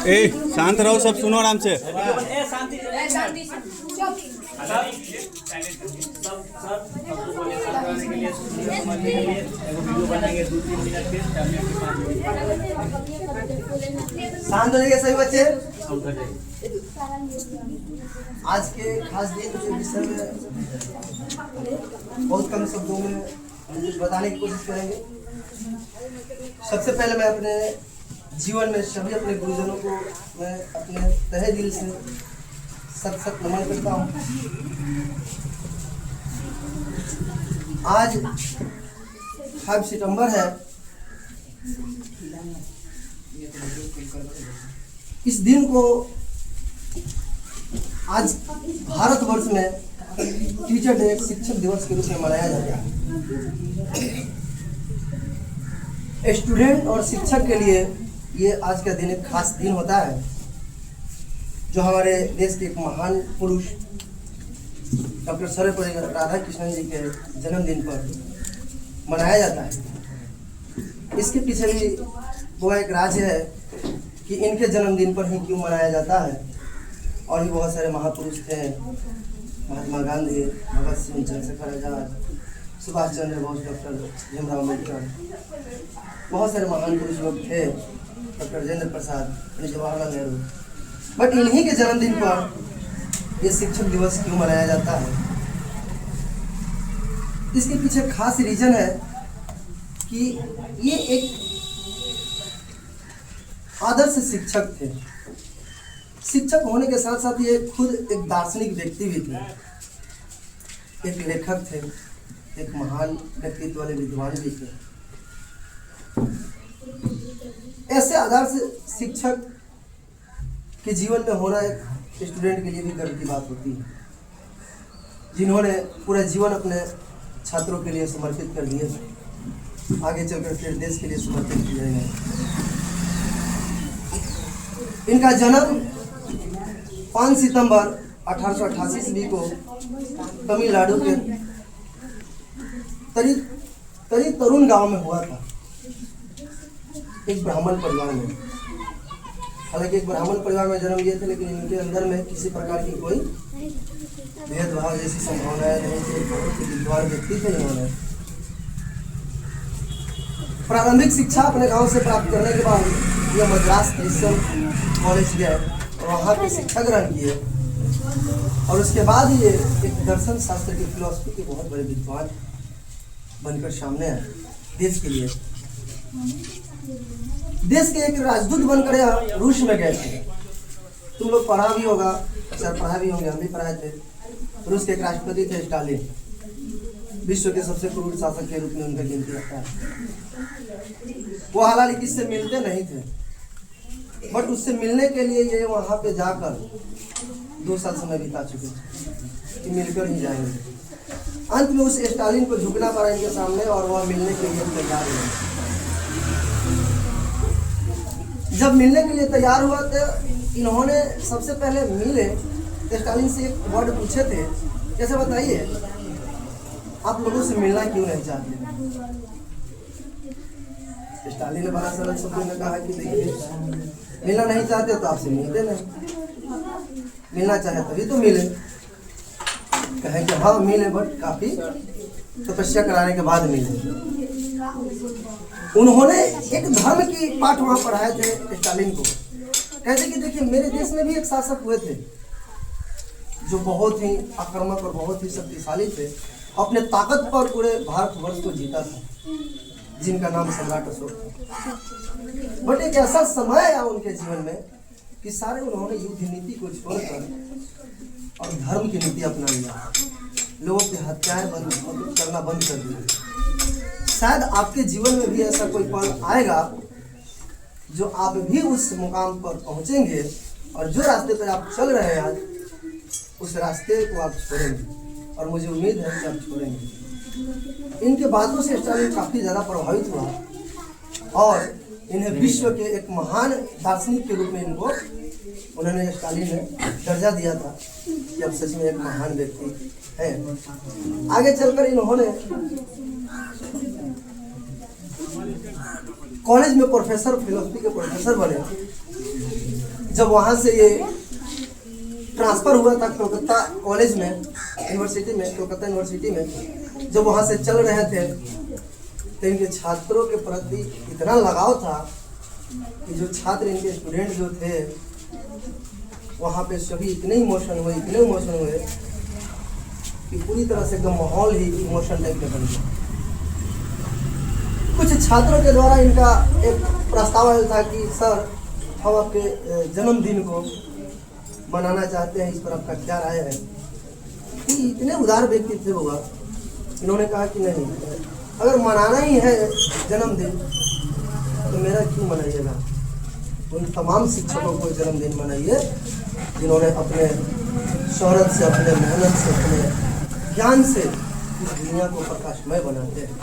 ए शांत रहो, सब सुनो आराम से। शांत हो जाइए सभी बच्चे। आज के खास दिन के विषय में बहुत कम शब्दों में कुछ बताने की कोशिश करेंगे। सबसे पहले मैं अपने जीवन में सभी अपने गुरुजनों को मैं अपने तहे दिल से सत सत नमन करता हूँ। आज 5 सितंबर है। इस दिन को आज भारतवर्ष में टीचर डे, शिक्षक दिवस के रूप में मनाया जाता है। स्टूडेंट और शिक्षक के लिए ये आज का दिन एक खास दिन होता है, जो हमारे देश के एक महान पुरुष डॉक्टर सर्वपल्ली राधाकृष्णन जी के जन्मदिन पर मनाया जाता है। इसके पीछे भी वो एक राज है कि इनके जन्मदिन पर ही क्यों मनाया जाता है। और भी बहुत सारे महापुरुष थे, महात्मा गांधी, भगत सिंह, चंद्रशेखर आजाद, सुभाष चंद्र बोस, डॉक्टर भीमराव अम्बेडकर, बहुत सारे महान पुरुष लोग थे, डॉक्टर राजेंद्र प्रसाद, जवाहरलाल नेहरू। बट इन्हीं के जन्मदिन पर ये शिक्षक दिवस क्यों मनाया जाता है, इसके पीछे खास रीजन है कि ये एक आदर्श शिक्षक थे। शिक्षक होने के साथ साथ ये खुद एक दार्शनिक व्यक्ति भी थे, एक लेखक थे, एक महान व्यक्तित्व वाले विद्वान भी थे। ऐसे आदर्श शिक्षक के जीवन में होना एक स्टूडेंट के लिए भी गर्व की बात होती है, जिन्होंने पूरा जीवन अपने छात्रों के लिए समर्पित कर दिए, आगे चलकर फिर देश के लिए समर्पित किए गए। इनका जन्म 5 सितंबर 1888 ईस्वी को तमिलनाडु के तरी तरुण गांव में हुआ था, एक ब्राह्मण परिवार में। हालांकि एक ब्राह्मण परिवार में जन्म लिए थे, लेकिन इनके अंदर में किसी प्रकार की कोई भेदभाव जैसी संभावनाएं नहीं थी। बहुत ही विद्वान व्यक्ति थे इन्होंने। प्रारंभिक शिक्षा अपने गांव से प्राप्त करने के बाद यह मद्रास क्रिश्चियन कॉलेज गए और वहाँ पे शिक्षा ग्रहण किए। और उसके बाद ये एक दर्शन शास्त्र की, फिलोसफी के बहुत बड़े विद्वान बनकर सामने आए देश के लिए। देश के एक राजदूत बनकर यहाँ रूस में गए थे। तुम लोग पढ़ा भी होगा, सर पढ़ा भी होंगे, हम भी पढ़ाए थे। रूस के एक राष्ट्रपति थे स्टालिन, विश्व के सबसे क्रूर शासक के रूप में उनका गिनती रहता है। वो हालांकि किससे मिलते नहीं थे, बट उससे मिलने के लिए ये वहाँ पे जाकर 2 साल समय बिता चुके थे कि मिलकर ही जाएंगे। अंत में उस स्टालिन को झुकना पड़ा इनके सामने और वह मिलने के लिए तैयार हुए। जब मिलने के लिए तैयार हुआ तो इन्होंने सबसे पहले मिले स्टालिन से एक वर्ड पूछे थे, कैसे बताइए आप लोगों से मिलना क्यों नहीं चाहते। स्टालिन ने बड़ा सरल शब्दों में कहा कि देखिए, मिलना नहीं चाहते तो आपसे मिलते नहीं, मिलना चाहे तभी तो मिले। कहें कि हाँ मिले, बट काफी तपस्या कराने के बाद मिले। उन्होंने एक धर्म की पाठ वहां पढ़ाए थे स्टालिन को। कहते कि देखिए, मेरे देश में भी एक शासक हुए थे जो बहुत ही आक्रामक और बहुत ही शक्तिशाली थे, अपने ताकत पर पूरे भारतवर्ष को जीता था, जिनका नाम सम्राट अशोक था। बट एक ऐसा समय आया उनके जीवन में कि सारे उन्होंने युद्ध नीति को छोड़कर और धर्म की नीति अपना लिया, लोगों की हत्याएं करना बंद कर दिया। शायद आपके जीवन में भी ऐसा कोई पल आएगा जो आप भी उस मुकाम पर पहुंचेंगे और जो रास्ते पर आप चल रहे हैं आज, उस रास्ते को आप छोड़ेंगे। और मुझे उम्मीद है कि आप छोड़ेंगे। इनके बातों से स्टालिन काफ़ी ज़्यादा प्रभावित हुआ और इन्हें विश्व के एक महान दार्शनिक के रूप में इनको उन्होंने स्टालिन ने दर्जा दिया था कि अब सच में एक महान व्यक्ति है। आगे चलकर इन्होंने कॉलेज में प्रोफेसर, फिलोसफी के प्रोफेसर बने। जब वहाँ से ये ट्रांसफ़र हुआ था कोलकाता कॉलेज में, यूनिवर्सिटी में, कोलकाता यूनिवर्सिटी में, जब वहाँ से चल रहे थे तो इनके छात्रों के प्रति इतना लगाव था कि जो छात्र, इनके स्टूडेंट जो थे, वहाँ पे सभी इतने इमोशन हुए कि पूरी तरह से एकदम माहौल ही इमोशन टाइप में बन गया। कुछ छात्रों के द्वारा इनका एक प्रस्ताव आया था कि सर, हम आपके जन्मदिन को मनाना चाहते हैं, इस पर आपका क्या राय है? कि इतने उदार व्यक्ति थे वो, इन्होंने कहा कि नहीं, अगर मनाना ही है जन्मदिन तो मेरा क्यों मनाइएगा, उन तमाम शिक्षकों को जन्मदिन मनाइए जिन्होंने अपने शोहरत से, अपने मेहनत से, अपने ज्ञान से इस दुनिया को प्रकाशमय बनाते हैं।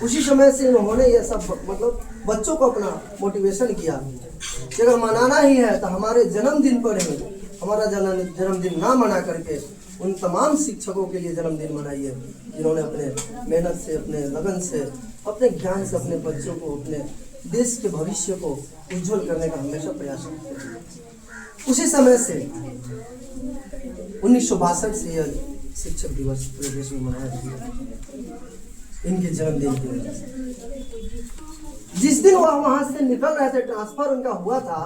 उसी समय से इन्होंने ये सब मतलब बच्चों को अपना मोटिवेशन किया कि अगर मनाना ही है तो हमारे जन्मदिन पर ही, हमारा जन्मदिन ना मना करके उन तमाम शिक्षकों के लिए जन्मदिन मनाइए जिन्होंने अपने मेहनत से, अपने लगन से, अपने ज्ञान से अपने बच्चों को, अपने देश के भविष्य को उज्जवल करने का हमेशा प्रयास करते हैं। उसी समय से 1962 से यह शिक्षक दिवस पूरे देश में मनाया जाता है, इनके जन्मदिन की वजह से। जिस दिन वह वहाँ से निकल रहे थे, ट्रांसफर उनका हुआ था,